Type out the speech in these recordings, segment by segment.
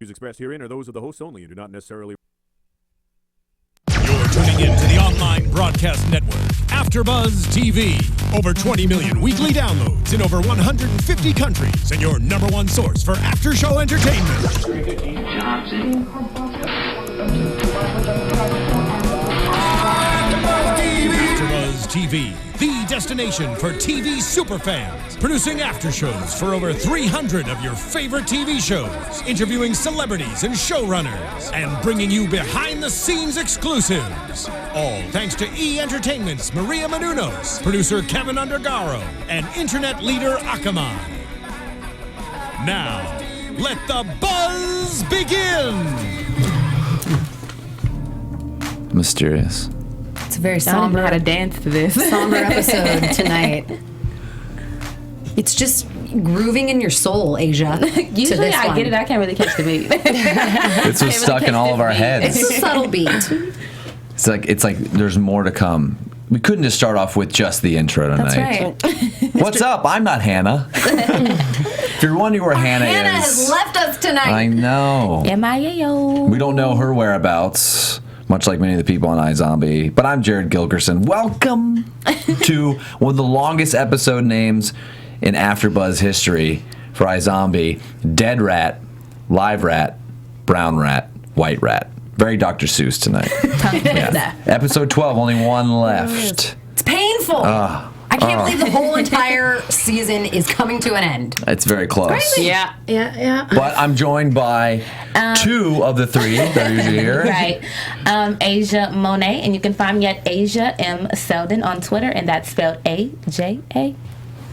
Views expressed herein are those of the hosts only and do not necessarily... You're tuning in to the online broadcast network, AFTERBUZZ TV. Over 20 million weekly downloads in over 150 countries, and your number one source for after-show entertainment. AFTERBUZZ TV, the destination for TV superfans, producing aftershows for over 300 of your favorite TV shows, interviewing celebrities and showrunners, and bringing you behind-the-scenes exclusives. All thanks to E! Entertainment's Maria Menounos, producer Kevin Undergaro, and internet leader Akamai. Now, let the buzz begin! Mysterious. It's a very I don't somber, know how to dance to this. somber episode tonight. It's just grooving in your soul, Aja. Usually I get it. I can't really catch the beat. It's what's stuck in all of our heads. It's a subtle beat. It's like there's more to come. We couldn't just start off with just the intro tonight. That's right. What's up? I'm not Hannah. If you're wondering where Hannah Hannah is, has left us tonight. I know. M-I-A-O. We don't know her whereabouts, much like many of the people on iZombie. But I'm Jared Gilkerson. Welcome to one of the longest episode names in AfterBuzz history for iZombie. Dead Rat, Live Rat, Brown Rat, White Rat. Very Dr. Seuss tonight. Yeah. Episode 12, only one left. It's painful. I can't believe the whole entire season is coming to an end. It's very close. Crazy. Yeah. But I'm joined by two of the three that are usually here. Right. Aja Monet, and you can find me at Aja M. Seldon on Twitter, and that's spelled A-J-A.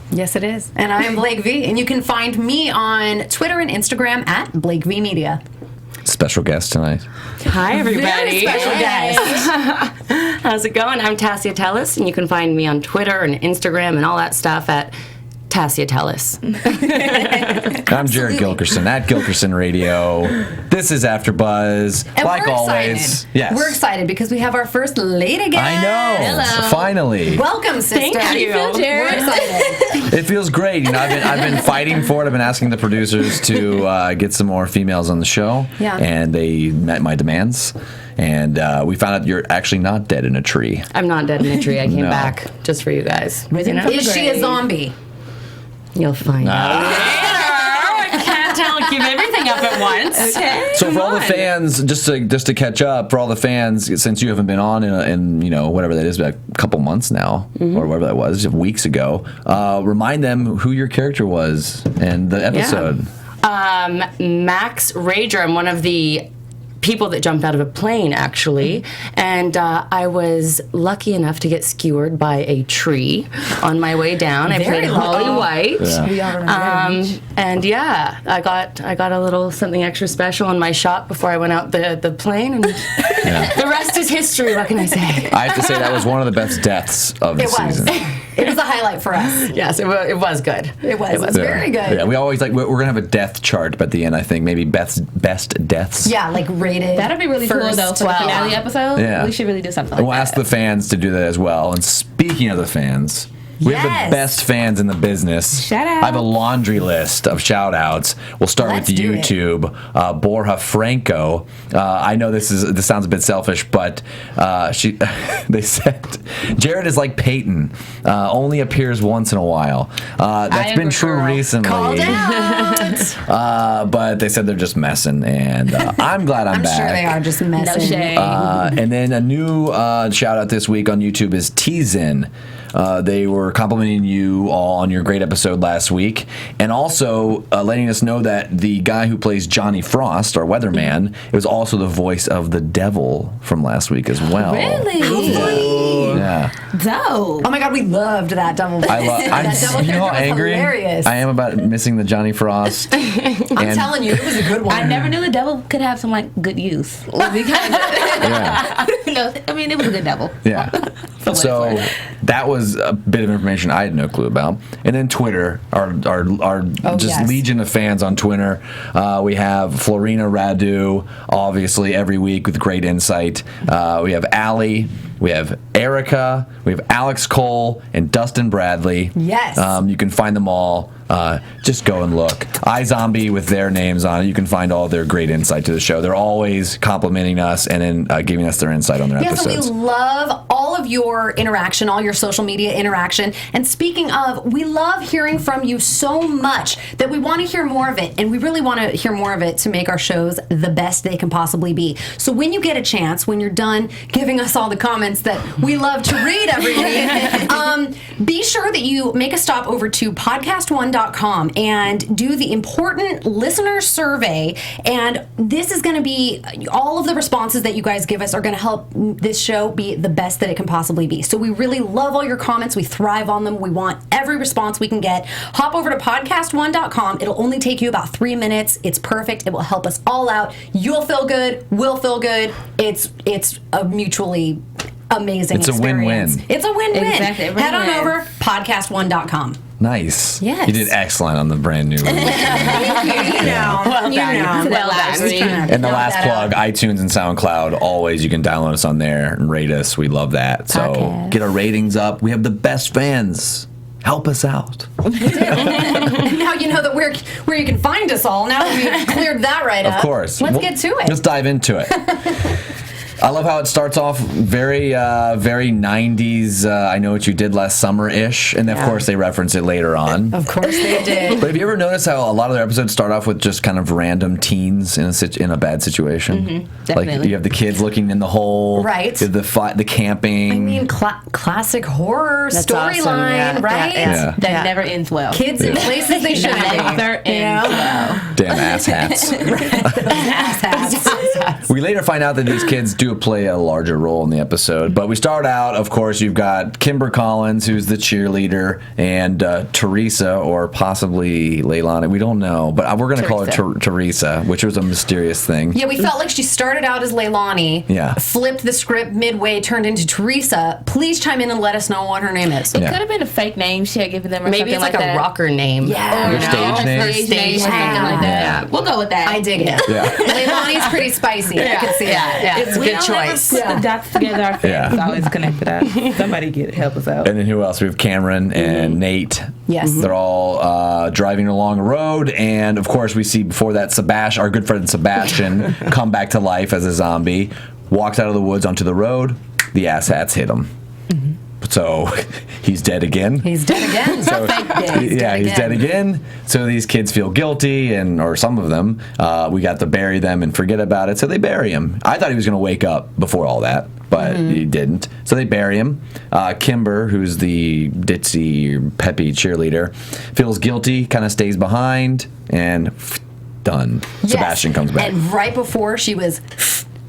Yes, it is. And I am Blake V. And you can find me on Twitter and Instagram at Blake V Media. Special guest tonight. Hi, everybody. Very special guest. How's it going? I'm Tasya Teles, and you can find me on Twitter and Instagram and all that stuff at Tasya Teles. I'm Jared Gilkerson at Gilkerson Radio. This is AfterBuzz. And like we're always, excited. yes, We're excited because we have our first lady guest. I know. Hello. Finally, Welcome, sister. Thank How do you. feel, Jared? We're excited. it feels great. You know, I've been fighting for it. I've been asking the producers to get some more females on the show, Yeah. and they met my demands. And we found out you're actually not dead in a tree. I'm not dead in a tree. I came No. back just for you guys. Risen from the Is she a grave. zombie? You'll find out. I can't give everything up at once. Okay. So for all the fans, just to catch up, for all the fans, since you haven't been on in you know whatever that is, a couple months now, or whatever that was, weeks ago, remind them who your character was in the episode. Max Rager. I'm one of the people that jumped out of a plane, actually, and I was lucky enough to get skewered by a tree on my way down. I played Holly White. Yeah. We are on And yeah, I got a little something extra special in my shop before I went out the plane, and the rest is history. What can I say? I have to say that was one of the best deaths of the It was. season. It was a highlight for us. Yes, it was good. It was very good. Yeah, we always we're gonna have a death chart at the end. I think maybe best deaths. Yeah, like rated. That'd be really cool, first though, for the 12. finale episode. Yeah. We should really do something like We'll that. ask the fans to do that as well. And speaking of the fans, we have Yes. the best fans in the business. Shout out. I have a laundry list of shout outs. We'll start Let's with do it. YouTube. Borja Franco. I know this sounds a bit selfish, but they said Jared is like Peyton, only appears once in a while. That's am been a true girl. recently. Called out. But they said they're just messing, and I'm glad I'm back. Sure they are just messing. No shade. And then a new shout out this week on YouTube is T-Zin. They were complimenting you all on your great episode last week, and also letting us know that the guy who plays Johnny Frost, our weatherman, was also the voice of the devil from last week as well. Really? Yeah. Dope. Oh my god, we loved that double. That devil character you know how was angry hilarious. I am about missing the Johnny Frost. I'm telling you, it was a good one. I never knew the devil could have some good use. Yeah. No, I mean, it was a good devil. Yeah. So that was a bit of information I had no clue about. And then Twitter, our yes. legion of fans on Twitter. We have Florina Radu, obviously every week with great insight. We have Allie. We have Erica. We have Alex Cole and Dustin Bradley. Yes. You can find them all just go and look. iZombie with their names on it. You can find all their great insight to the show. They're always complimenting us and then giving us their insight on their episodes. So we love all of your interaction, all your social media interaction. And speaking of, we love hearing from you so much that we want to hear more of it. And we really want to hear more of it to make our shows the best they can possibly be. So when you get a chance, when you're done giving us all the comments that we love to read every week, be sure that you make a stop over to podcast1.com and do the important listener survey. And this is going to be, all of the responses that you guys give us are going to help this show be the best that it can possibly be. So we really love all your comments. We thrive on them. We want every response we can get. Hop over to podcast1.com. It'll only take you about 3 minutes. It's perfect. It will help us all out. You'll feel good. We'll feel good. It's a mutually amazing It's a experience. win-win. It's a win-win. Exactly. It really Head on is. over, podcast1.com. Nice. Yes. You did excellent on the brand new release. You know. Well done. And the last plug, iTunes and SoundCloud, always you can download us on there and rate us. We love that. So Podcast. get our ratings up. We have the best fans. Help us out. And now you know that where you can find us all. Now that we've cleared that right up. Of course. Let's get to it. Let's dive into it. I love how it starts off very 90s, I Know What You Did Last Summer-ish. And, of course, they reference it later on. Of course they did. But have you ever noticed how a lot of their episodes start off with just kind of random teens in a bad situation? definitely. Like you have the kids looking in the hole. Right. You have the camping. I mean, classic horror That's storyline, awesome, yeah. right? Yeah. That never ends well. Kids in places they shouldn't be. Never ends well. Damn ass hats. Asshats. We later find out that these kids do play a larger role in the episode. But we start out, of course, you've got Kimber Collins, who's the cheerleader, and Teresa, or possibly Leilani. We don't know, but we're going to call her Teresa, which was a mysterious thing. Yeah, we felt like she started out as Leilani, Yeah. flipped the script midway, turned into Teresa. Please chime in and let us know what her name is. It Yeah. could have been a fake name she had given them, or Maybe something it's like a that. rocker name. Yeah. Her stage name? Her stage name, or something like that. Yeah. We'll go with that. I dig it. Yeah. Leilani's pretty spicy. I can see that. It's a We good don't choice. ever put the dots together. Our fans always connected us. Somebody help us out. And then who else? We have Cameron and Nate. Yes. They're all driving along a road, and of course we see before that our good friend Sebastian, come back to life as a zombie, walks out of the woods onto the road. The asshats hit him. So he's dead again. He's dead again. So, he's dead again. So these kids feel guilty, or some of them. We got to bury them and forget about it. So they bury him. I thought he was going to wake up before all that, but he didn't. So they bury him. Kimber, who's the ditzy, peppy cheerleader, feels guilty, kind of stays behind, and done. Yes. Sebastian comes back. And right before she was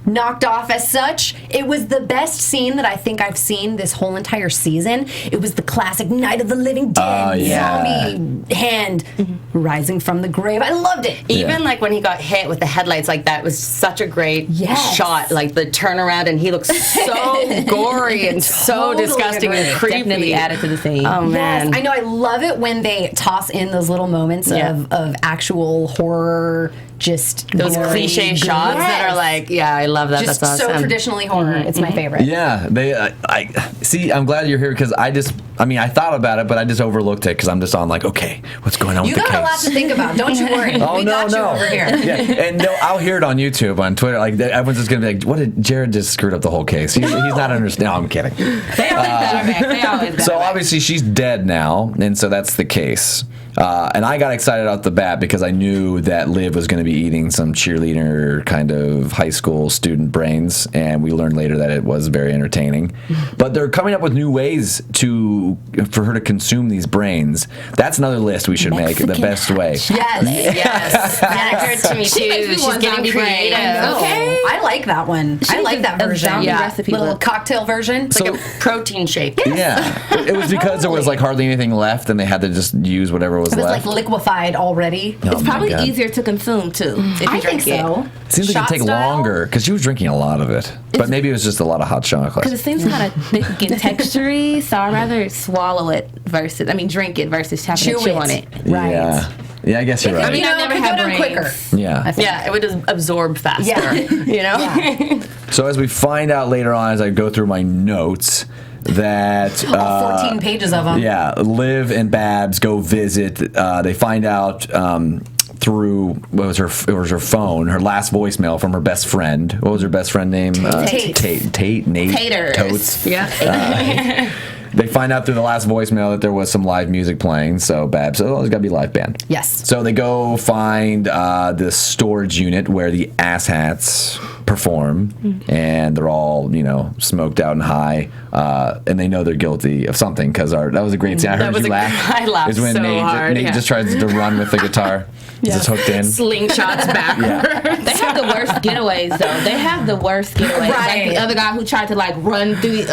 knocked off as such, it was the best scene that I think I've seen this whole entire season. It was the classic Night of the Living Dead zombie hand rising from the grave. I loved it. Even like when he got hit with the headlights like that was such a great Yes. shot. Like the turnaround, and he looks so gory and so Totally disgusting and agree. creepy. Definitely added to the scene. Oh man, Yes, I know. I love it when they toss in those little moments of actual horror, just those gory, cliche shots that are like, yeah, I love that. just That's awesome. so traditionally horror. It's my favorite. Yeah, they. I see. I'm glad you're here because I thought about it, but I just overlooked it because I'm just on like, okay, what's going on You with the got a lot case? to think about. Don't you worry. Oh, we no, got you over here. Yeah, and I'll hear it on YouTube, on Twitter. Like everyone's just gonna be like, "What did Jared just screwed up the whole case? He's not understanding." No, I'm kidding. They always got her back. They always got So her back. obviously she's dead now, and so that's the case. And I got excited off the bat because I knew that Liv was going to be eating some cheerleader kind of high school student brains, and we learned later that it was very entertaining. But they're coming up with new ways for her to consume these brains. That's another list we should make. The best way. Yes. Yes, that occurred to me She makes too. me She's want getting zombie brain. creative. I know. Okay. I like that one. I She like did that a version. zombie recipe Little book. cocktail version. It's like a protein shake. Yeah, it was because there was like hardly anything left, and they had to just use whatever was It was left. like liquefied already. Oh It's my probably God. easier to consume too. If you I think drink it. so. It seems like Shot it'd take style? longer because she was drinking a lot of it, but maybe it was just a lot of hot Because chocolate. it seems kind of thick and textury, so I'd rather swallow it drink it versus having to chew on it. Right. Yeah, I guess you're right. I mean, You I know, never it could had go down brains. quicker. Yeah. I think. Yeah, it would just absorb faster. Yeah. You know? So as we find out later on, as I go through my notes, that 14 pages of them. Yeah, Liv and Babs go visit. They find out through what was her phone, her last voicemail from her best friend. What was her best friend name? Tate, Nate, Taters. Totes. Yeah. They find out through the last voicemail that there was some live music playing. So Babs said, there's got to be a live band. Yes. So they go find the storage unit where the asshats perform, and they're all, smoked out and high, and they know they're guilty of something because that was a great scene. I heard you laugh. I laughed Is when so Nate, hard. Nate just tries to run with the guitar. Just hooked in. Slingshots backwards. They have the worst getaways, though. They have the worst getaways. Right. Like the other guy who tried to run through,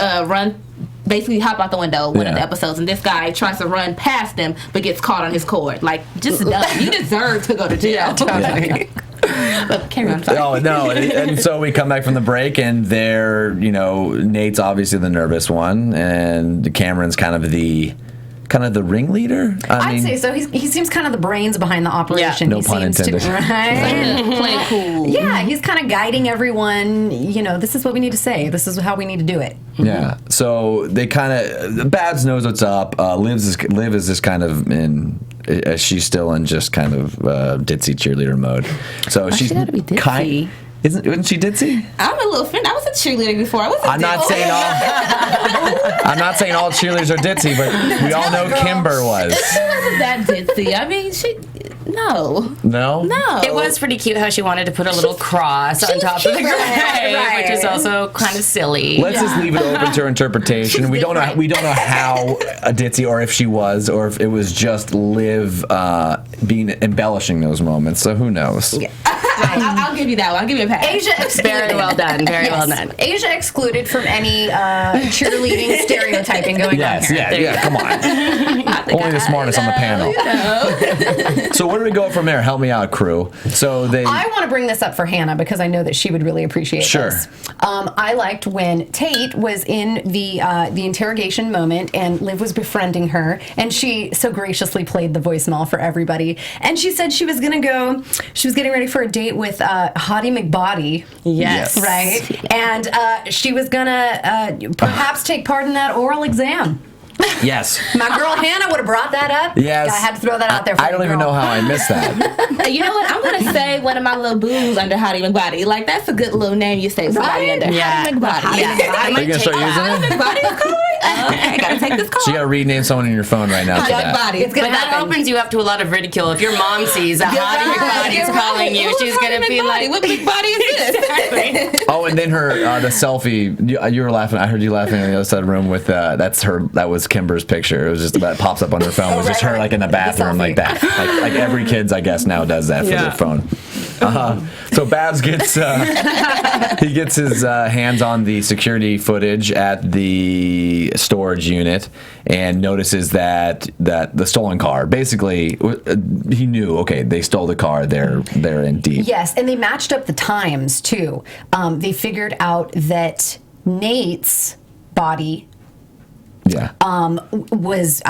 basically hop out the window one of the episodes, and this guy tries to run past him but gets caught on his cord. Just dumb. You deserve to go to jail. But carry on. Oh no! And so we come back from the break, and they're Nate's obviously the nervous one, and Cameron's kind of the ringleader. I'd say so. He seems kind of the brains behind the operation. No he pun seems intended. Play cool. Yeah, he's kind of guiding everyone. This is what we need to say. This is how we need to do it. Yeah. So they Babs knows what's up. Liv is just kind of in. She's still in just kind of ditzy cheerleader mode. So she's she gotta be ditzy? Isn't she ditzy? I'm a little offended. I was a cheerleader before. I'm not saying all cheerleaders are ditzy, but we all know Kimber was. She wasn't that ditzy. I mean, no. It was pretty cute how she wanted to put a little cross on top of the grave, which is also kind of silly. Let's just leave it open to her interpretation. We don't know how a ditzy, or if she was, or if it was just Liv embellishing those moments. So who knows? Yeah. I'll give you that one. I'll give you a pass. Asia excluded. Very well done. Very well done. Asia excluded from any cheerleading stereotyping going on here. Yeah. Come on. Only the smartest on the panel. So where do we go from there? Help me out, crew. So I want to bring this up for Hannah because I know that she would really appreciate this. I liked when Tate was in the interrogation moment and Liv was befriending her, and she so graciously played the voicemail for everybody. And she said she was getting ready for a date with Hottie McBody. Yes. Right? And she was going to perhaps take part in that oral exam. Yes. My girl Hannah would have brought that up. Yes. I had to throw that out there for I don't even know how I missed that. You know what? I'm going to say one of my little boos under Hottie McBody. That's a good little name you say somebody under. Yeah. Hottie McBody. Yeah. Are you going to start using it? McBody is cool. Okay, got to take this call. So you got to rename someone in your phone right now for that. McBody. It's But going to that happen. opens you up to a lot of ridicule. If your mom sees that Hottie McBody's calling you, she's going to be like, what McBody is this? Exactly. Oh, and then her the selfie. You were laughing. I heard you laughing on the other side of the room with that's her. That was Kimber's picture. It was just about pops up on her phone. It was just her in the bathroom like that. Like every kid's I guess now does that for their phone. So Babs gets he gets his hands on the security footage at the storage unit and notices that the stolen car. Basically, he knew. Okay, they stole the car. They're in deep. Yes, and they matched up the times too. They figured out that Nate's body was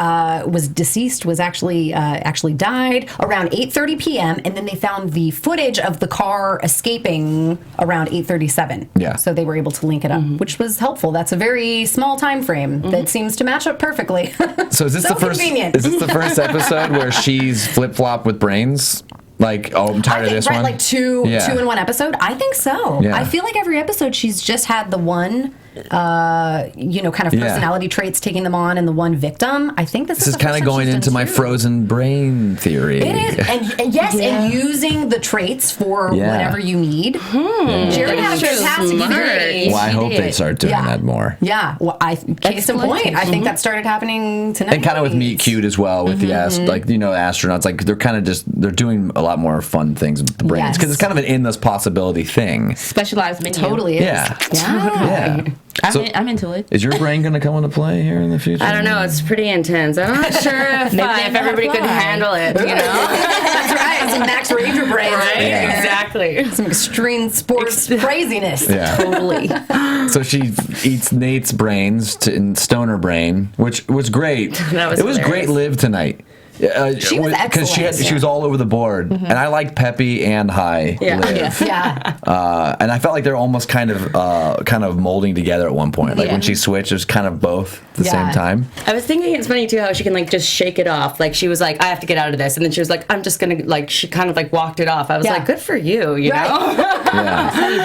deceased, was actually died around 8:30 p.m. and then they found the footage of the car escaping around 8:37. Yeah. So they were able to link it up, which was helpful. That's a very small time frame that seems to match up perfectly. So is this So the first? convenient. Is this the first episode where she's flip flop with brains? Like, I'm tired of this one. Like two in one episode. I think so. Yeah. I feel like every episode she's just had the one, kind of personality traits taking them on, and the one victim. I think this is kind of going into my frozen brain theory. It is, and yes, and using the traits for whatever you need. Jerry had a fantastic theory. Well, I hope they start doing that more. Yeah, well, case in point, I think that started happening tonight. And kind of with Meet Cute as well, with the astronauts. Like they're kind of they're doing a lot more fun things with the brains because it's kind of an endless possibility thing. Specialized menu. Totally is. Yeah. Yeah. I'm into it. Is your brain going to come into play here in the future? I don't know. It's pretty intense. I'm not sure if everybody could handle it. That's right. Some Max Ranger brain. Right? Yeah. Exactly. Some extreme sports craziness. Yeah. Totally. So she eats Nate's brains in Stoner Brain, which was great. That was It was hilarious. great Liv tonight. She was excellent. She was all over the board, and I like Peppy and High Liv. And I felt like they're almost kind of molding together at one point. Like when she switched, it was kind of both at the same time. I was thinking it's funny too how she can like just shake it off. Like she was like, I have to get out of this, and then she was like, I'm just gonna like. She kind of like walked it off. I was like, good for you, you know?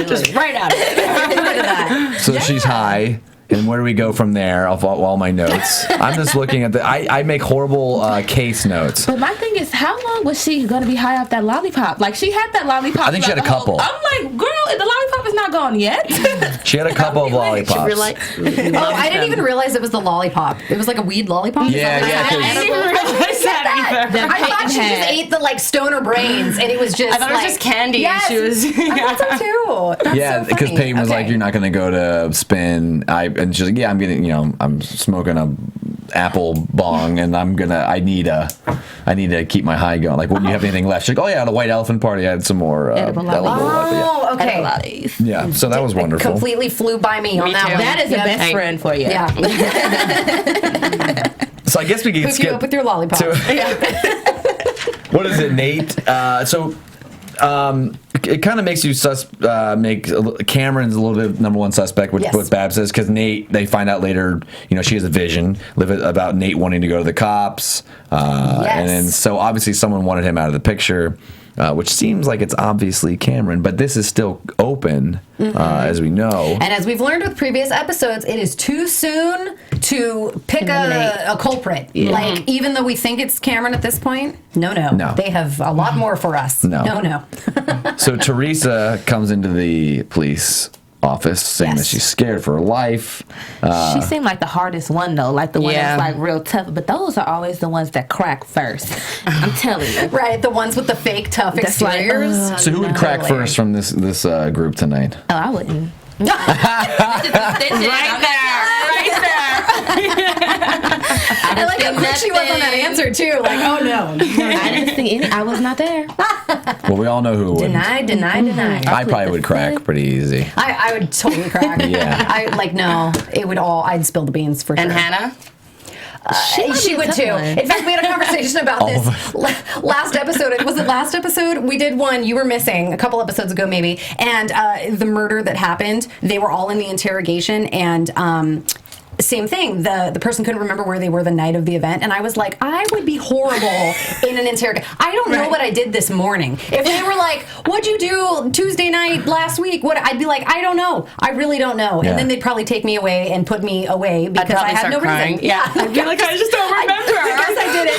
Just right out of it. So she's High. And where do we go from there of all my notes? I'm just looking at I make horrible case notes. But my thing is, how long was she going to be high off that lollipop? Like, she had that lollipop. I think she had a couple. I'm like, girl, the lollipop is not gone yet. She had a couple of lollipops. I didn't even realize it was the lollipop. It was like a weed lollipop. I didn't even realize that either. I thought she just ate the like stoner brains, and it was just. I thought it was just candy. Yes, She was. I thought so too. That's so because funny. Peyton was like, "You're not going to go to Spin." And she's like, "Yeah, I'm getting. I'm smoking a apple bong, and I need to keep my high going. Like, when you have anything left?" She's like, "Oh yeah, the White Elephant Party. I had some more edible Oh, okay. Yeah, so that was wonderful. Completely flew by me on that one. That is a best friend for you. Yeah. So I guess we can Hook skip you up with your lollipop. What is it, Nate? It kind of makes you make Cameron's a little bit number one suspect, which what Bab says, because Nate, they find out later, she has a vision about Nate wanting to go to the cops, and then so obviously someone wanted him out of the picture, which seems like it's obviously Cameron, but this is still open, as we know. And as we've learned with previous episodes, it is too soon to pick a culprit. Yeah. Like, even though we think it's Cameron at this point, no. They have a lot more for us. No. So Teresa comes into the police office saying that she's scared for her life. She seemed like the hardest one though, like the one that's like real tough, but those are always the ones that crack first. I'm telling you. Right, the ones with the fake tough exteriors. So who would crack first from this group tonight? Oh, I wouldn't. I like how quick she was on that answer too. Like, oh no. I didn't see any. I was not there. Well, we all know who would. Deny. I probably would crack pretty easy. I would totally crack. I'd spill the beans for sure. And Hannah? She would too. In fact, we had a conversation about this last episode. Was it last episode? We did one. You were missing a couple episodes ago, maybe. And the murder that happened, they were all in the interrogation, and same thing. The person couldn't remember where they were the night of the event, and I was like, I would be horrible in an interrogation. I don't know what I did this morning. If they were like, "What'd you do Tuesday night last week?" I'd be like, I don't know. I really don't know. Yeah. And then they'd probably take me away and put me away because I had no reason. Yeah, I'd be like, I just don't remember. I guess I did it.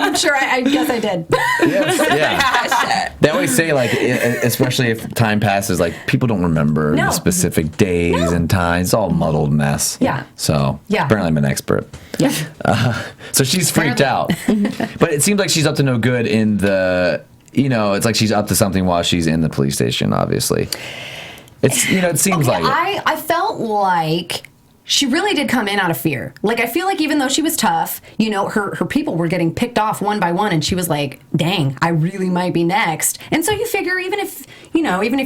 I'm sure. I guess I did. Yeah. They always say, like, especially if time passes, like, people don't remember the specific days and times. It's all a muddled mess. Yeah. So apparently I'm an expert. Yeah. So she's freaked out. But it seems like she's up to no good in the, it's like she's up to something while she's in the police station, obviously. It's, it seems like it. I felt like she really did come in out of fear. Like, I feel like even though she was tough, her people were getting picked off one by one, and she was like, dang, I really might be next. And so you figure even if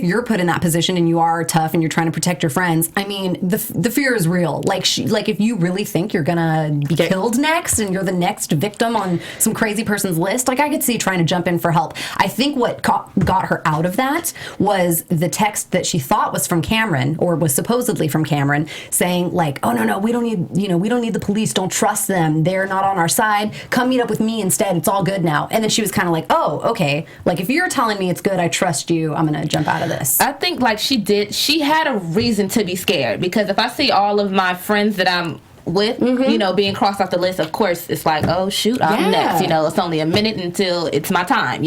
you're put in that position and you are tough and you're trying to protect your friends, I mean, the fear is real. Like, if you really think you're gonna be killed next and you're the next victim on some crazy person's list, like, I could see trying to jump in for help. I think what got her out of that was the text that she thought was from Cameron, or was supposedly from Cameron, saying, like, oh no, we don't need the police, don't trust them, they're not on our side, come meet up with me instead, it's all good now. And then she was kind of like, oh, okay, like, if you're telling me it's good, I trust you, I'm gonna jump out of this. I think like she had a reason to be scared, because if I see all of my friends that I'm with, being crossed off the list, of course it's like, oh shoot, I'm next. It's only a minute until it's my time,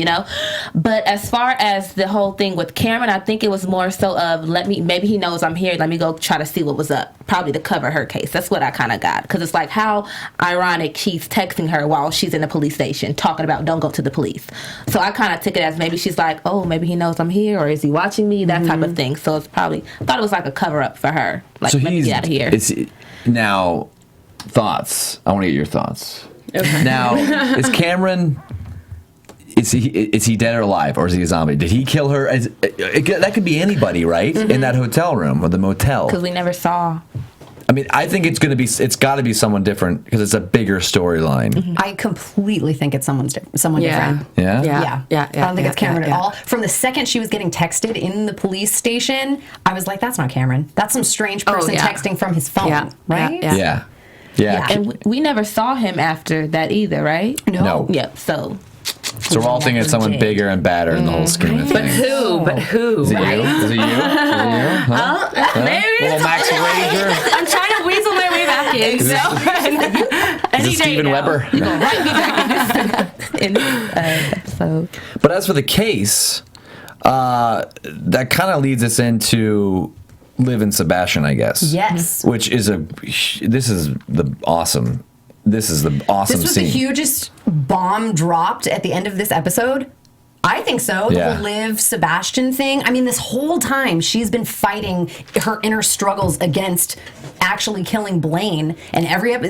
But as far as the whole thing with Cameron, I think it was more so of, maybe he knows I'm here, let me go try to see what was up, probably to cover her case. That's what I kind of got, because it's like, how ironic she's texting her while she's in the police station talking about don't go to the police. So I kind of took it as maybe she's like, oh, maybe he knows I'm here, or is he watching me, that type of thing. So it's probably, I thought it was like a cover up for her, like, so let me get out of here. Now, thoughts. I want to get your thoughts. Okay. Now, is Cameron, is he dead or alive, or is he a zombie? Did he kill her? That could be anybody, right? In that hotel room or the motel. Because we never saw. I mean, I think it's got to be someone different because it's a bigger storyline. I completely think it's someone different. Yeah? Yeah. I don't think it's Cameron at all. From the second she was getting texted in the police station, I was like, that's not Cameron. That's some strange person texting from his phone, right? Yeah. And we never saw him after that either, right? No. Yep. So we're all thinking it's someone bigger and badder in the whole scheme of things. But who? Is it you? Is it you? Huh? Maybe. Little Max Rager? I'm trying to weasel my way back in. Is it Steven Weber? you gonna write me back in this episode. But as for the case, that kind of leads us into Liv and Sebastian, I guess. Yes. Which is this is the awesome This was scene. the hugest bomb dropped at the end of this episode. I think so. The whole Liv Sebastian thing. I mean, this whole time she's been fighting her inner struggles against actually killing Blaine. And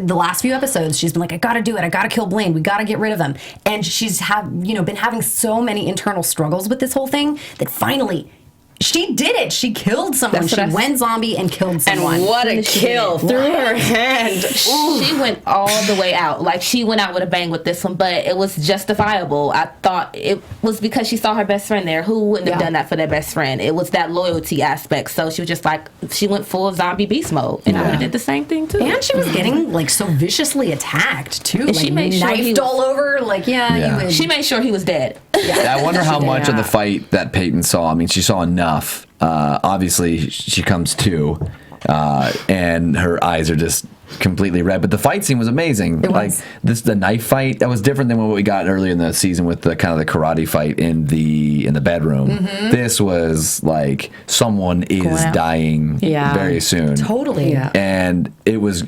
the last few episodes, she's been like, I gotta do it. I gotta kill Blaine. We gotta get rid of him. And she's been having so many internal struggles with this whole thing that finally she did it. She killed someone. She went zombie and killed someone. And what a kill through her hand. She went all the way out. Like, she went out with a bang with this one, but it was justifiable. I thought it was because she saw her best friend there. Who wouldn't have done that for their best friend? It was that loyalty aspect. So she was just like, she went full zombie beast mode. And I would have did the same thing, too. And she was getting, like, so viciously attacked, too. Like, she made knifed all over. Like, you would. She made sure he was dead. I wonder how much of the fight that Peyton saw. I mean, she saw enough. Obviously, she comes to, and her eyes are just completely red. But the fight scene was amazing. The knife fight, that was different than what we got earlier in the season with the kind of the karate fight in the bedroom. This was like someone is dying very soon. Totally. Yeah. And it was.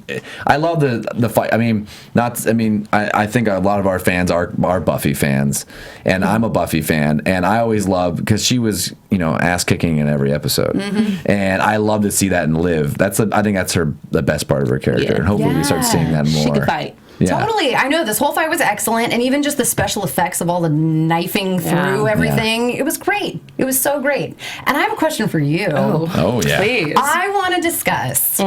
I love the fight. I mean, I think a lot of our fans are Buffy fans, and I'm a Buffy fan, and I always love because she was ass kicking in every episode, and I love to see that in Liv. I think that's the best part of her character, and hopefully we start seeing that more. She could fight. Yeah. Totally. I know this whole fight was excellent, and even just the special effects of all the knifing through everything. It was great. It was so great. And I have a question for you. Oh yeah. Please. I want to discuss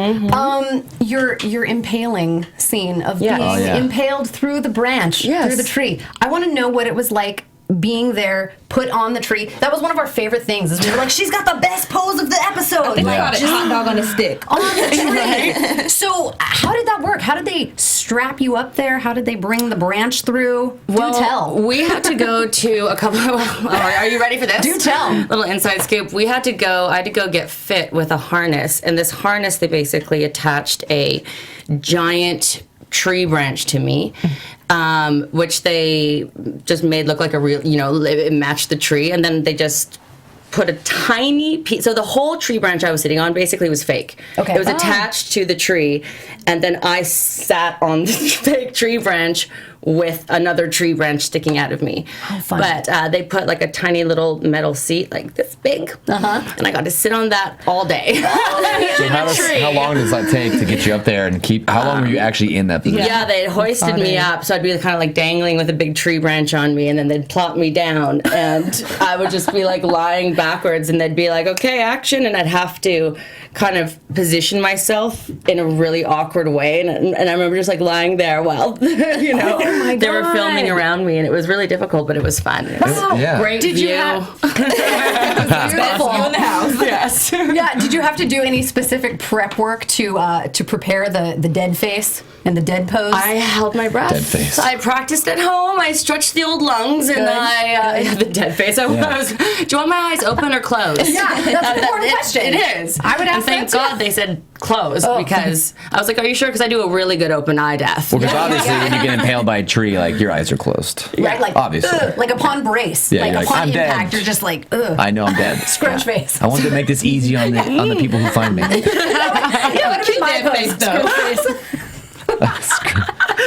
your impaling scene of being impaled through the branch, through the tree. I want to know what it was like being there, put on the tree. That was one of our favorite things. Is we were like, she's got the best pose of the episode. I think we got it hot dog on a stick. On the tree. So how did that work? How did they strap you up there? How did they bring the branch through? Do tell. We had to go to a couple of... Are you ready for this? Do tell. Little inside scoop. I had to go get fit with a harness. And this harness, they basically attached a giant tree branch to me, which they just made look like a real, it matched the tree. And then they just put a tiny piece. So the whole tree branch I was sitting on basically was fake. Okay. It was attached to the tree. And then I sat on the fake tree branch with another tree branch sticking out of me. Oh, fun. But they put like a tiny little metal seat, like this big. And I got to sit on that all day. So how long does that take to get you up there and keep? How long were you actually in that position? Yeah, they hoisted me up, so I'd be kind of like dangling with a big tree branch on me, and then they'd plop me down, and I would just be like lying backwards, and they'd be like, "Okay, action," and I'd have to kind of position myself in a really awkward way, and I remember just like lying there while they were filming around me, and it was really difficult, but it was fun. It was great Did view. you have Beautiful. You in the house. Yes. Yeah. Did you have to do any specific prep work to prepare the dead face and the dead pose? I held my breath. Dead face. I practiced at home. I stretched the old lungs, and the dead face. I was. Do you want my eyes open or closed? Yeah, that's an important question. It is. I would ask and thank that too. God they said closed because I was like, "Are you sure?" Because I do a really good open eye death. Well, because obviously when you get impaled by a tree, like your eyes are closed. Right, like obviously. like upon brace, Yeah, like you're like, upon I'm dead. impact, you're just like, ugh. I know I'm dead. Scrunch face. I want to make this easy on the people who find me. Yeah, what if my dead pose? face, though. Scrunch face.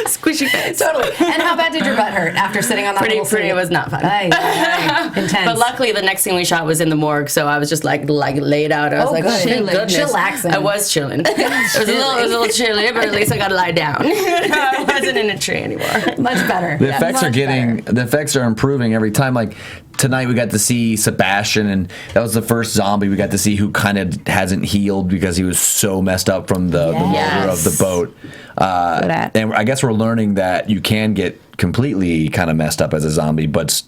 Squishy face. Totally. And how bad did your butt hurt after sitting on that little seat? It was not fun. Intense. But luckily, the next thing we shot was in the morgue, so I was just like laid out. I was like, good. thank goodness. Chillaxing. I was chilling. It was a little chilly, but at least I got to lie down. I wasn't in a tree anymore. Much better. The effects are improving every time. Like tonight we got to see Sebastian, and that was the first zombie we got to see who kind of hasn't healed because he was so messed up from the motor of the boat. And I guess we're learning that you can get completely kind of messed up as a zombie, but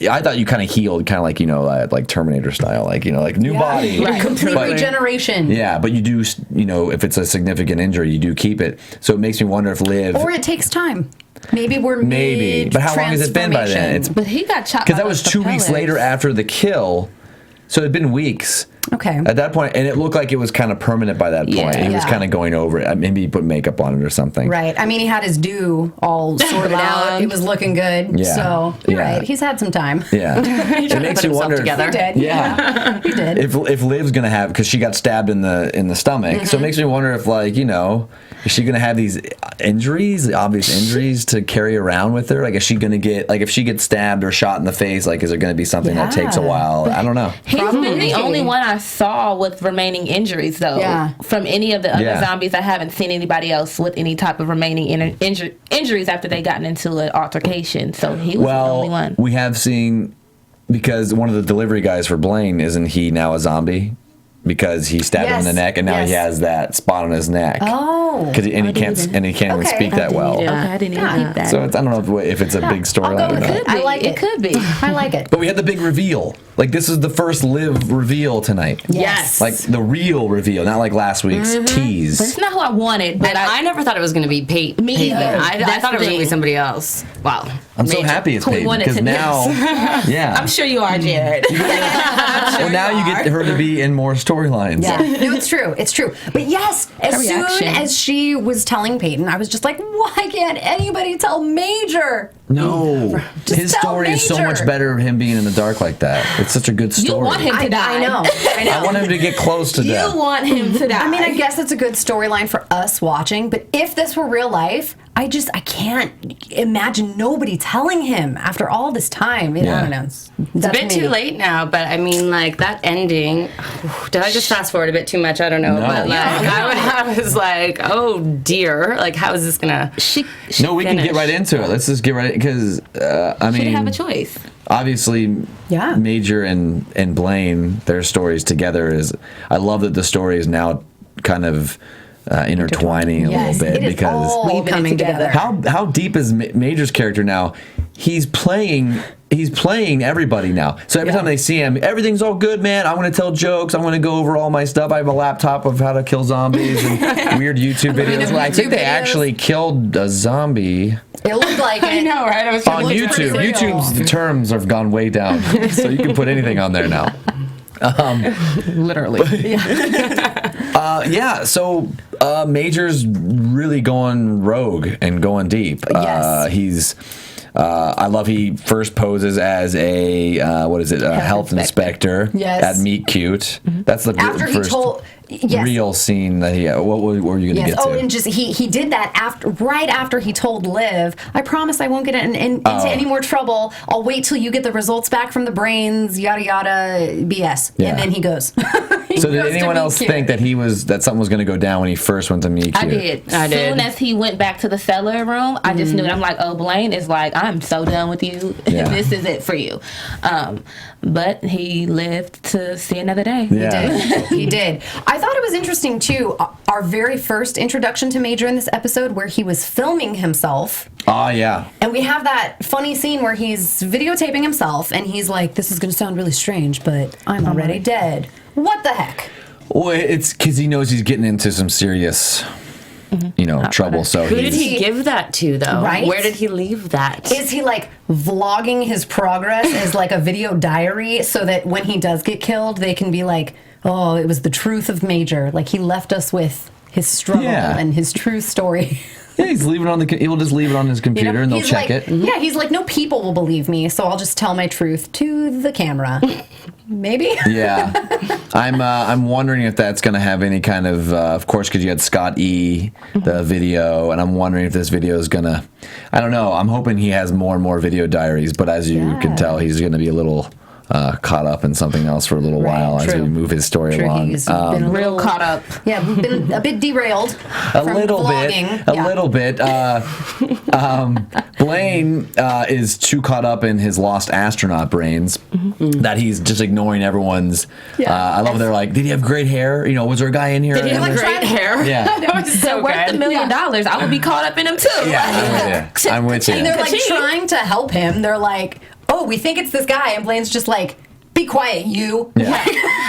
I thought you kind of healed, kind of like, like Terminator style, like new body. Right. Complete regeneration. Yeah, but you do, if it's a significant injury, you do keep it. So it makes me wonder if Liv... Or it takes time. Maybe we're But how long has it been by then? But he got chopped. Because that was 2 weeks later after the kill, so it had been weeks. Okay. At that point, and it looked like it was kind of permanent by that point. He was kind of going over it. Maybe he put makeup on it or something. Right. I mean, he had his due all sorted out. It was looking good. Yeah. So, you're right. He's had some time. Yeah. It makes you wonder. Together. He did. Yeah. He did. If Liv's gonna have, because she got stabbed in the stomach, so it makes me wonder if, is she gonna have these injuries, obvious injuries, to carry around with her? Like, is she gonna get, if she gets stabbed or shot in the face, is there gonna be something that takes a while? I don't know. He's been the only one I saw with remaining injuries, though. Yeah. From any of the other zombies, I haven't seen anybody else with any type of remaining injuries after they gotten into an altercation. So he was the only one. We have seen, because one of the delivery guys for Blaine, isn't he now a zombie? Because he stabbed him in the neck, and now he has that spot on his neck. Oh. Because he can't even speak that well. Okay, I didn't even eat that. So I don't know if it's a big storyline or not. I like it. It could be. I like it. But we had the big reveal. This is the first Liv reveal tonight. Yes. The real reveal, not like last week's tease. But it's not who I wanted. But I never thought it was going to be Peyton. Me either. I thought it was going to be somebody else. Wow. I'm so happy it's Who we Peyton, wanted because to now, I'm sure you are, Jared. well, now you get her to be in more storylines. Yeah. No, it's true. It's true. But yes, as soon reaction. as she was telling Peyton, I was just like, why can't anybody tell Major? No. His tell story is so Major. much better, him being in the dark like that. It's such a good story. You want him to die. I know. I want him to get close to death. You want him to die. I mean, I guess it's a good storyline for us watching, but if this were real life, I can't imagine nobody telling him after all this time. I don't know. It's a bit too late now, but I mean, that ending. Did I just fast forward a bit too much? I don't know. No. But I was like, oh dear. How is this gonna? No, we can get right into it. Let's just get right, because I She mean, didn't have a choice. obviously, Major and Blaine, their stories together is. I love that the story is now kind of intertwining a little bit, it is because all coming together. how deep is Major's character now? He's playing everybody now. So every time they see him, everything's all good, man. I'm going to tell jokes. I'm going to go over all my stuff. I have a laptop of how to kill zombies and weird YouTube videos. Well, I think they actually killed a zombie. It looked like it. I know, right? I was On YouTube. YouTube's terms have gone way down. So you can put anything on there now. Literally. So Major's really going rogue and going deep. Yes. He's I love he first poses as a health inspector at Meet Cute. That's the After he first told real scene that he. What were you going to get to? And just he did that right after he told Liv, I promise I won't get into any more trouble. I'll wait till you get the results back from the brains, yada yada BS. Yeah. And then he goes. So did anyone else think that something was going to go down when he first went to Meet Cute? I did. As soon as he went back to the cellar room, I just knew it. I'm like, oh, Blaine is like, I'm so done with you. Yeah. This is it for you. But he lived to see another day. Yeah. He did. I thought it was interesting, too, our very first introduction to Major in this episode where he was filming himself. Oh, yeah. And we have that funny scene where he's videotaping himself and he's like, this is going to sound really strange, but I'm already dead. What the heck? Well, it's because he knows he's getting into some serious, trouble. So Who did he give that to, though? Right? Where did he leave that? Is he vlogging his progress as a video diary so that when he does get killed, they can be like, oh, it was the truth of Major. He left us with his struggle and his true story. Yeah, he's leaving it on he'll just leave it on his computer and they'll check it. Yeah, he's like, no people will believe me, so I'll just tell my truth to the camera. Maybe. Yeah, I'm wondering if that's going to have any kind of course, because you had Scott E. the video, and I'm wondering if this video is going to. I don't know. I'm hoping he has more and more video diaries, but as you can tell, he's going to be a little caught up in something else for a little while as we move his story along. He's been Real caught up. Yeah, we've been a bit derailed. A little bit. Blaine is too caught up in his lost astronaut brains that he's just ignoring everyone's. I love they're like, did he have great hair? You know, was there a guy in here? Did he have great hair? Yeah. That was so Worth good. $1 million. I would be caught up in him too. Yeah, I'm with you. And they're like trying to help him. They're like, oh, we think it's this guy. And Blaine's just like, be quiet, you. Yeah.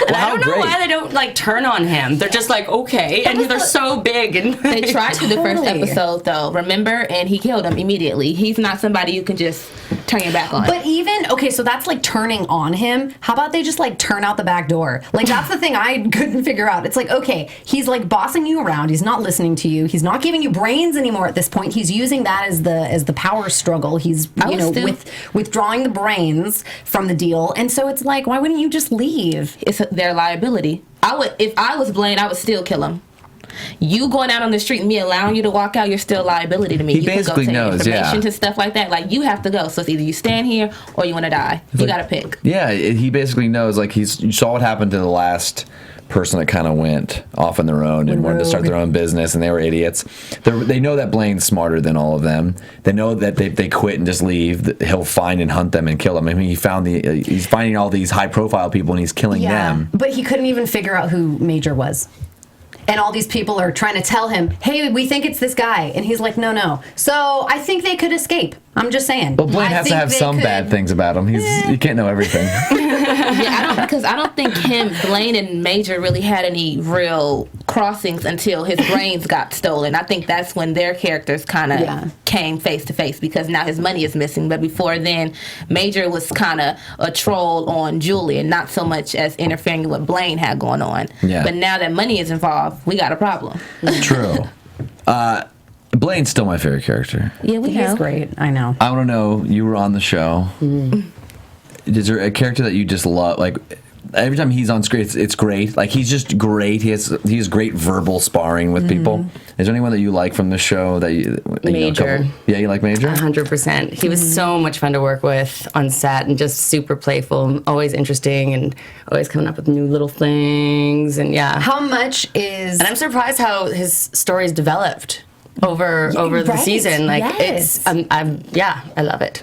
And I don't know why they don't like turn on him. They're just like, okay, and they're so big. And They tried to the first Totally. episode though, remember? And he killed him immediately. He's not somebody you can just turn your back on. But even, okay, so that's like turning on him. How about they just like turn out the back door? Like, that's the thing I couldn't figure out. It's like, okay, he's like bossing you around. He's not listening to you. He's not giving you brains anymore at this point. He's using that as the power struggle. He's, you know, withdrawing the brains from the deal. And so it's like, why wouldn't you just leave? It's their liability. If I was Blaine, I would still kill him. You going out on the street and me allowing you to walk out, you're still a liability to me. He you basically can go knows, take information to stuff like that. Like, you have to go. So it's either you stand here or you want to die. You got to pick. Yeah, he basically knows. Like, you saw what happened to the last person that kind of went off on their own and wanted to start their own business, and they were idiots. They know that Blaine's smarter than all of them. They know that if they quit and just leave, that he'll find and hunt them and kill them. I mean, he's finding all these high-profile people and he's killing them. But he couldn't even figure out who Major was. And all these people are trying to tell him, hey, we think it's this guy. And he's like, no. So I think they could escape. I'm just saying. But Blaine has to have some bad things about him. You can't know everything. Because I don't think Blaine and Major really had any real crossings until his brains got stolen. I think that's when their characters kind of came face to face, because now his money is missing. But before then, Major was kind of a troll on Julie and not so much as interfering with what Blaine had going on. Yeah. But now that money is involved, we got a problem. True. Blaine's still my favorite character. Yeah, He's great. I know. I want to know, you were on the show. Is there a character that you just love? Like, every time he's on screen, it's great. Like, he's just great. He has great verbal sparring with people. Is there anyone that you like from the show that you Major. You like Major? 100%. He was so much fun to work with on set and just super playful, always interesting, and always coming up with new little things. And How much is... And I'm surprised how his stories developed over the season. Like, it's I love it.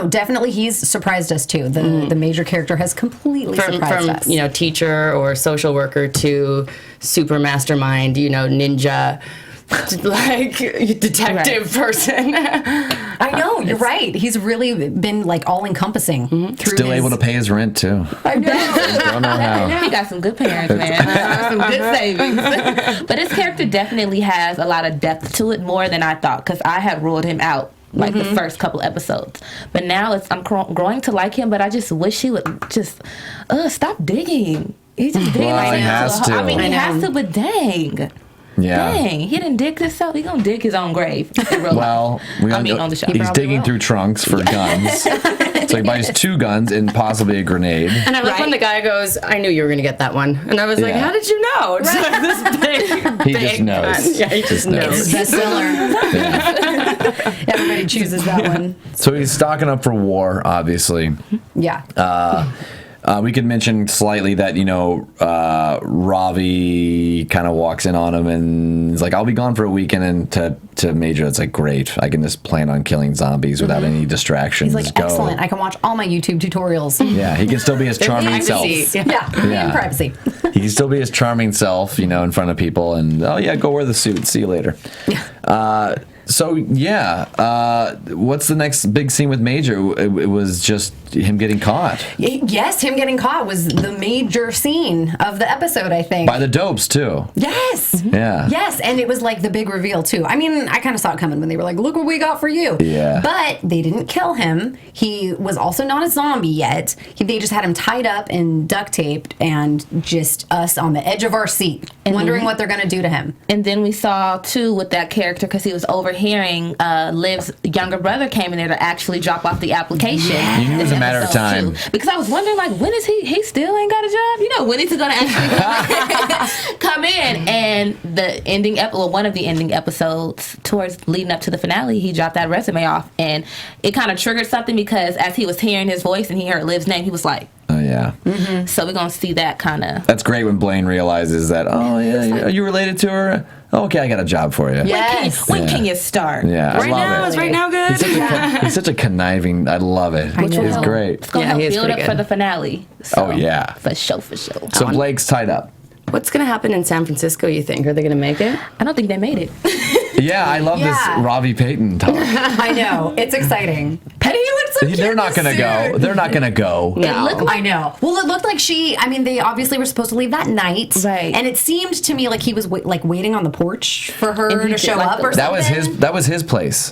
Definitely he's surprised us too. The Major character has completely surprised us. From teacher or social worker to super mastermind, ninja, like detective person. I know, you're right. He's really been like all encompassing. Still able to pay his rent too. I know. Don't know how. He got some good parents, man. Some good savings. But his character definitely has a lot of depth to it, more than I thought, because I had ruled him out like the first couple episodes. But now I'm growing to like him, but I just wish he would just stop digging. He's just digging Well, he has to. I mean, he has to, but dang. Yeah. Dang, he didn't dig himself. He gonna dig his own grave. In real life. On the show. He's digging through trunks for guns. So he buys 2 guns and possibly a grenade. And I like when the guy goes, I knew you were going to get that one. And I was like, how did you know? It's like this big, He just knows. gun. Yeah, he just knows. Bestseller. Everybody chooses that one. So he's stocking up for war, obviously. Yeah. We could mention slightly that, Ravi kind of walks in on him and is like, I'll be gone for a week. And then to Major, it's like, great. I can just plan on killing zombies without any distractions. He's like, excellent. I can watch all my YouTube tutorials. Yeah, he can still be his charming self. Yeah. In privacy. He can still be his charming self, in front of people. And, go wear the suit. See you later. What's the next big scene with Major? It was just him getting caught. Yes, him getting caught was the major scene of the episode, I think. By the dopes, too. Yes. Yeah. Yes, and it was like the big reveal, too. I mean, I kind of saw it coming when they were like, look what we got for you. Yeah. But they didn't kill him. He was also not a zombie yet. They just had him tied up and duct taped and just us on the edge of our seat, wondering what they're going to do to him. And then we saw, too, with that character, because he was over hearing, Liv's younger brother came in there to actually drop off the application. You knew it was a matter of time. Because I was wondering, like, when is he still ain't got a job? You know, when is he going to actually come in? And the ending, one of the ending episodes towards leading up to the finale, he dropped that resume off. And it kind of triggered something because as he was hearing his voice and he heard Liv's name, he was like, oh, yeah. Mm-hmm. So we're going to see that kind of... That's great when Blaine realizes that, oh, yeah, are you related to her? Oh, okay, I got a job for you. Yes. When can you start? Yeah, I love it. Is right now good? He's such a conniving, I love it. It's great. It's going to help build up for the finale. So, oh, yeah. For sure. So Blake's tied up. What's going to happen in San Francisco, you think? Are they going to make it? I don't think they made it. Yeah, I love this Ravi Payton talk. I know. It's exciting. Penny looks so cute. They're not going to go. They're not going to go. No. I know. Well, it looked like they obviously were supposed to leave that night. Right. And it seemed to me like he was waiting on the porch for her to show up or something. That was his place.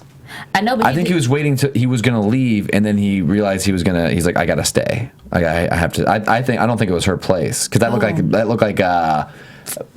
I know, but I think he was waiting he was going to leave, and then he realized he's like, I got to stay. I have to. I don't think it was her place because that looked like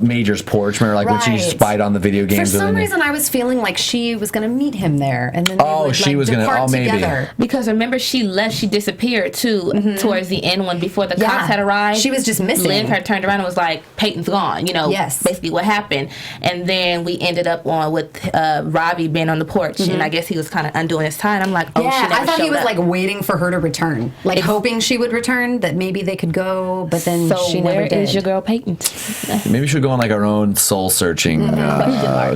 Major's porch. Remember, when she spied on the video games. For some reason, I was feeling like she was going to meet him there, and then they would depart together. Because remember, she left. She disappeared too towards the end before the cops had arrived. She was just missing. Liv had turned around and was like, "Peyton's gone." You know, basically what happened. And then we ended up with Robbie being on the porch, and I guess he was kind of undoing his tie. And I'm like, oh, yeah, she never I thought he was up. waiting for her to return, hoping she would return, that maybe they could go, but then she never did. Where is your girl Peyton? Maybe we should go on our own soul-searching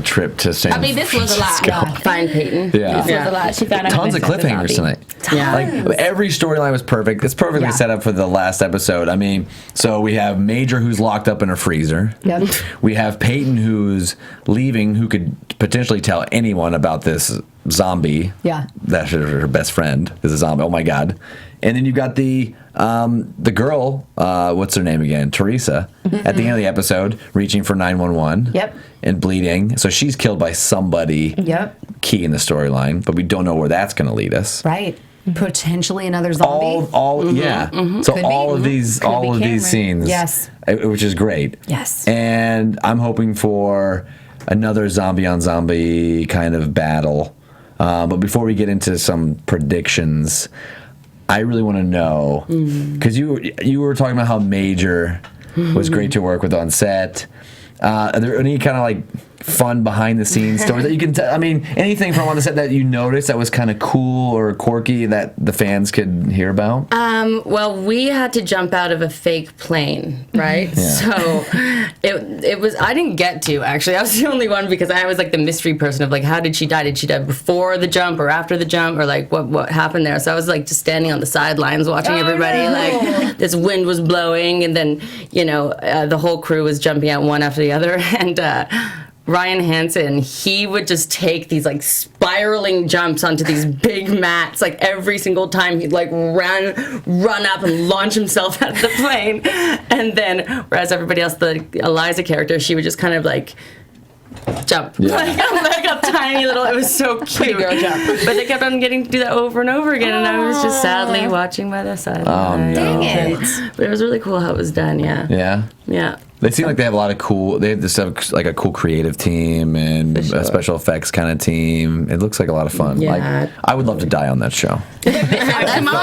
trip to San Francisco. I mean, this was a lot. Yeah. Find Peyton. Yeah. This was a lot. She found out tons of cliffhangers tonight. Yeah. Every storyline was perfect. It's perfectly set up for the last episode. I mean, so we have Major who's locked up in a freezer. Yep. We have Peyton who's leaving, who could potentially tell anyone about this zombie. Yeah. That her best friend is a zombie. Oh my God. And then you've got the girl, what's her name again? Teresa, at the end of the episode, reaching for 911. Yep. And bleeding. So she's killed by somebody key in the storyline, but we don't know where that's going to lead us. Right. Potentially another zombie. Yeah. So Could all be. of these scenes. Yes. Which is great. Yes. And I'm hoping for another zombie on zombie kind of battle. But before we get into some predictions, I really want to know, because you were talking about how Major was great to work with on set. Are there any kind of fun behind the scenes stories that you can tell? I mean, anything from on the set that you noticed that was kind of cool or quirky that the fans could hear about? Well, we had to jump out of a fake plane, right? Yeah. So it was, I didn't get to, actually. I was the only one because I was the mystery person of how did she die? Did she die before the jump or after the jump, or what happened there? So I was just standing on the sidelines watching everybody. This wind was blowing, and then the whole crew was jumping out one after the other, and Ryan Hansen, he would just take these spiraling jumps onto these big mats every single time. He'd run up and launch himself out of the plane, and then whereas everybody else, the Eliza character, she would just kind of jump a tiny little. It was so cute, girl jump. But they kept on getting to do that over and over again, and I was just sadly watching by their side. Oh no! Dang it! But it was really cool how it was done. Yeah. They seem like they have a lot of cool. They just have a cool creative team and a special effects kind of team. It looks like a lot of fun. Yeah. I would love to die on that show. Come on.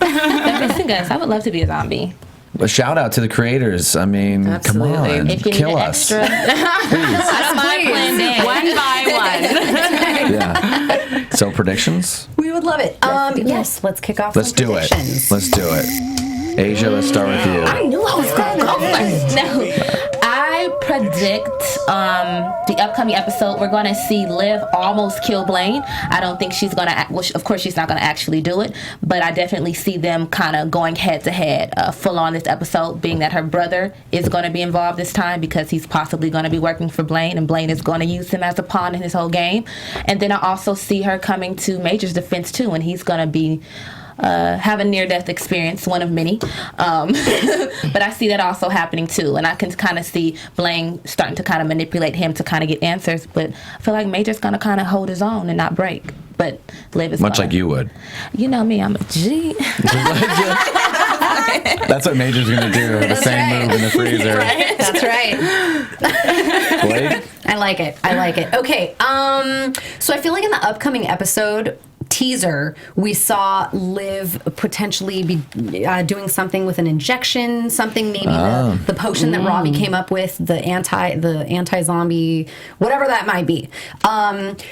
I would love to be a zombie. A shout out to the creators. I mean, Absolutely. come on, If you kill need us. Extra, That's my plan. One by one. Yeah. So predictions? We would love it. Yes, let's kick off. Let's some do it. predictions. Let's do it. Asia, let's start with you. I knew I was going to go first. No. I predict the upcoming episode, we're going to see Liv almost kill Blaine. I don't think she's going to, of course she's not going to actually do it, but I definitely see them kind of going head to head full on this episode, being that her brother is going to be involved this time because he's possibly going to be working for Blaine, and Blaine is going to use him as a pawn in his whole game. And then I also see her coming to Major's defense too, and he's going to be have a near-death experience, one of many. But I see that also happening too, and I can kind of see Blaine starting to kind of manipulate him to kind of get answers. But I feel like Major's going to kind of hold his own and not break. But Liv is much like you would. You know me, I'm a G. That's what Major's gonna do. The same move in the freezer. Right? That's right. Blade? I like it. Okay. So I feel like in the upcoming episode teaser, we saw Liv potentially be doing something with an injection, something maybe the potion that Robbie came up with, the anti-zombie, whatever that might be.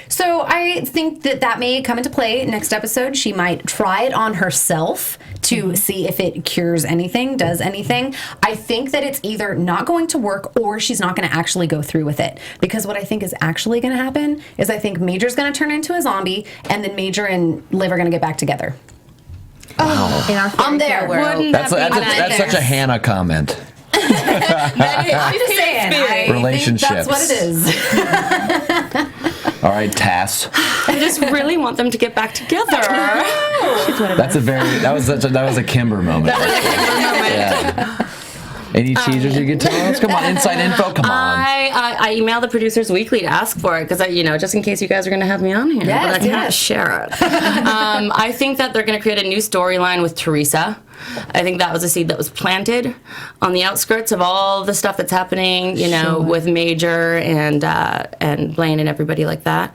So I think that may come into play next episode. She might try it on herself to see if it cures anything, does anything. I think that it's either not going to work or she's not going to actually go through with it. Because what I think is actually going to happen is I think Major's going to turn into a zombie, and then Major and Liv are going to get back together. Wow. In our I'm there. That's such a Hannah comment. I'm just saying. I Relationships. think that's what it is. All right, Tass. I just really want them to get back together. That was a Kimber moment. Yeah. Any teasers you can tell us? Come on, inside info. Come on. I emailed the producers weekly to ask for it because just in case you guys are going to have me on here, Yes, but I can't share it. I think that they're going to create a new storyline with Teresa. I think that was a seed that was planted on the outskirts of all the stuff that's happening, with Major and Blaine and everybody like that.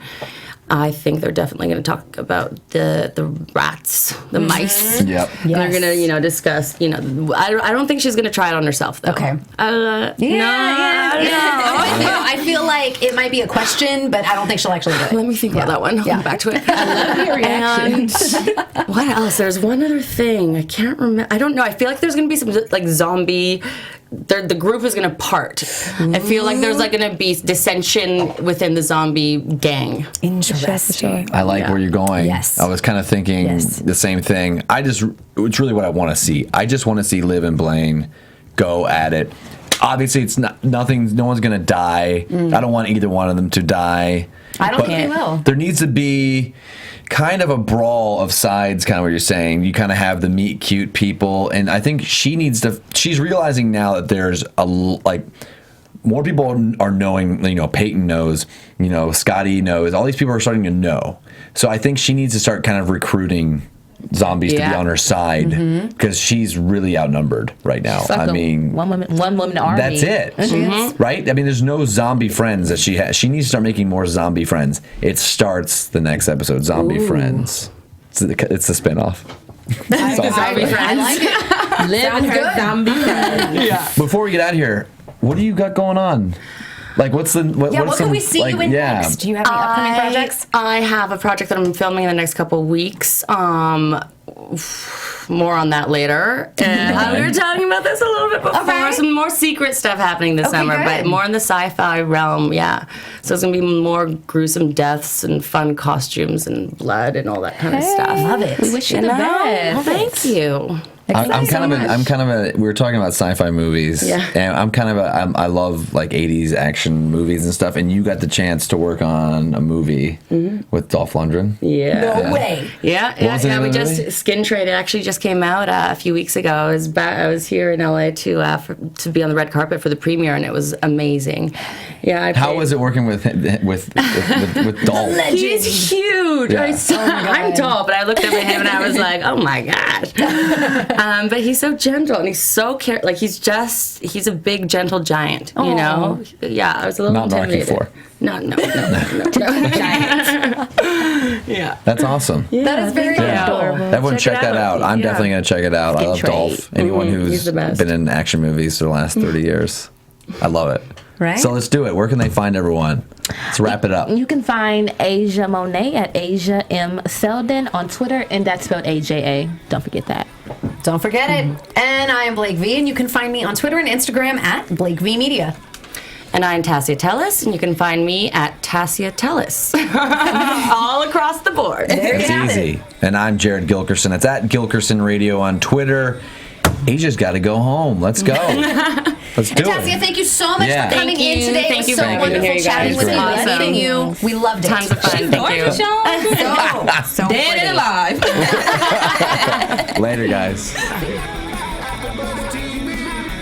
I think they're definitely going to talk about the rats, the mice. Yep. Yes. They're going to, discuss, I don't think she's going to try it on herself, though. Okay. No. I feel like it might be a question, but I don't think she'll actually do it. Let me think about that one. I'll come back to it. I love your reaction. And what else? There's one other thing. I can't remember. I don't know. I feel like there's going to be some, zombie... The group is going to part. I feel like there's going to be dissension within the zombie gang. Interesting. I like where you're going. Yes. I was kind of thinking the same thing. It's really what I want to see. I just want to see Liv and Blaine go at it. Obviously, it's nothing. No one's going to die. I don't want either one of them to die. I don't think they will. There needs to be kind of a brawl of sides, kind of what you're saying. You kind of have the meet cute people, and I think she's realizing now that there's more people are knowing, Peyton knows, Scotty knows, all these people are starting to know. So I think she needs to start kind of recruiting zombies to be on her side because she's really outnumbered right now. One woman army. That's it. Right? I mean, there's no zombie friends that she has. She needs to start making more zombie friends. It starts the next episode, Zombie Friends. It's a spinoff. Zombie friends. I like it. Live in her zombie friends. Yeah. Before we get out of here, what do you got going on? What's the what can we see you in next? Do you have any upcoming projects? I have a project that I'm filming in the next couple of weeks. More on that later. And we were talking about this a little bit before. Okay. Some more secret stuff happening this summer, good. but more in the sci-fi realm, yeah. So it's going to be more gruesome deaths and fun costumes and blood and all that kind of stuff. Love it. We wish you the best. Well, thank you. I'm kind of a. We were talking about sci-fi movies, and I love 80s action movies and stuff. And you got the chance to work on a movie with Dolph Lundgren. Yeah. No way. Yeah. We just Skin Trade. It actually just came out a few weeks ago. I was here in LA to be on the red carpet for the premiere, and it was amazing. Yeah. How was it working with Dolph? He's huge. Yeah. I'm tall, but I looked up at him and I was like, oh my gosh. But he's so gentle and he's so he's a big gentle giant, you know? Yeah, I was a little Not intimidated. Rocky IV. No. Yeah. That's awesome. Yeah, That is very adorable. Everyone check that out. I'm definitely going to check it out. I love Trade. Dolph. Anyone He's who's the best. been in action movies for the last 30 years. I love it. Right? So let's do it. Where can they find everyone? Let's wrap it up. You can find Aja Monet at Aja M. Seldon on Twitter, and that's spelled AJA. Don't forget that. Don't forget it. And I am Blake V, and you can find me on Twitter and Instagram at Blake V Media. And I'm Tasya Teles, and you can find me at Tasya Teles. All across the board. It's easy. And I'm Jared Gilkerson. It's at Gilkerson Radio on Twitter. Aja's got to go home. Let's go. Let's do Tasya, it. thank you so much for coming in today. Thank you it was so for wonderful being here, chatting you with guys. you, Awesome. meeting you. We loved it. Tons of fun. Thank you. So Dead and alive. Later, guys.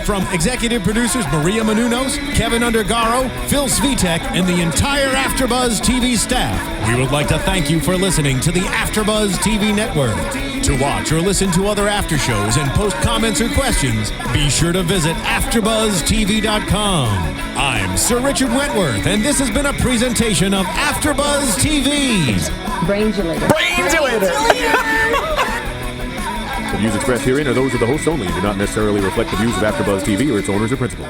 From executive producers Maria Menounos, Kevin Undergaro, Phil Svitek, and the entire AfterBuzz TV staff, we would like to thank you for listening to the AfterBuzz TV network. To watch or listen to other after shows and post comments or questions, be sure to visit AfterBuzzTV.com. I'm Sir Richard Wentworth, and this has been a presentation of AfterBuzz TV. Brains you later. The views expressed herein are those of the hosts only and do not necessarily reflect the views of AfterBuzz TV or its owners or principals.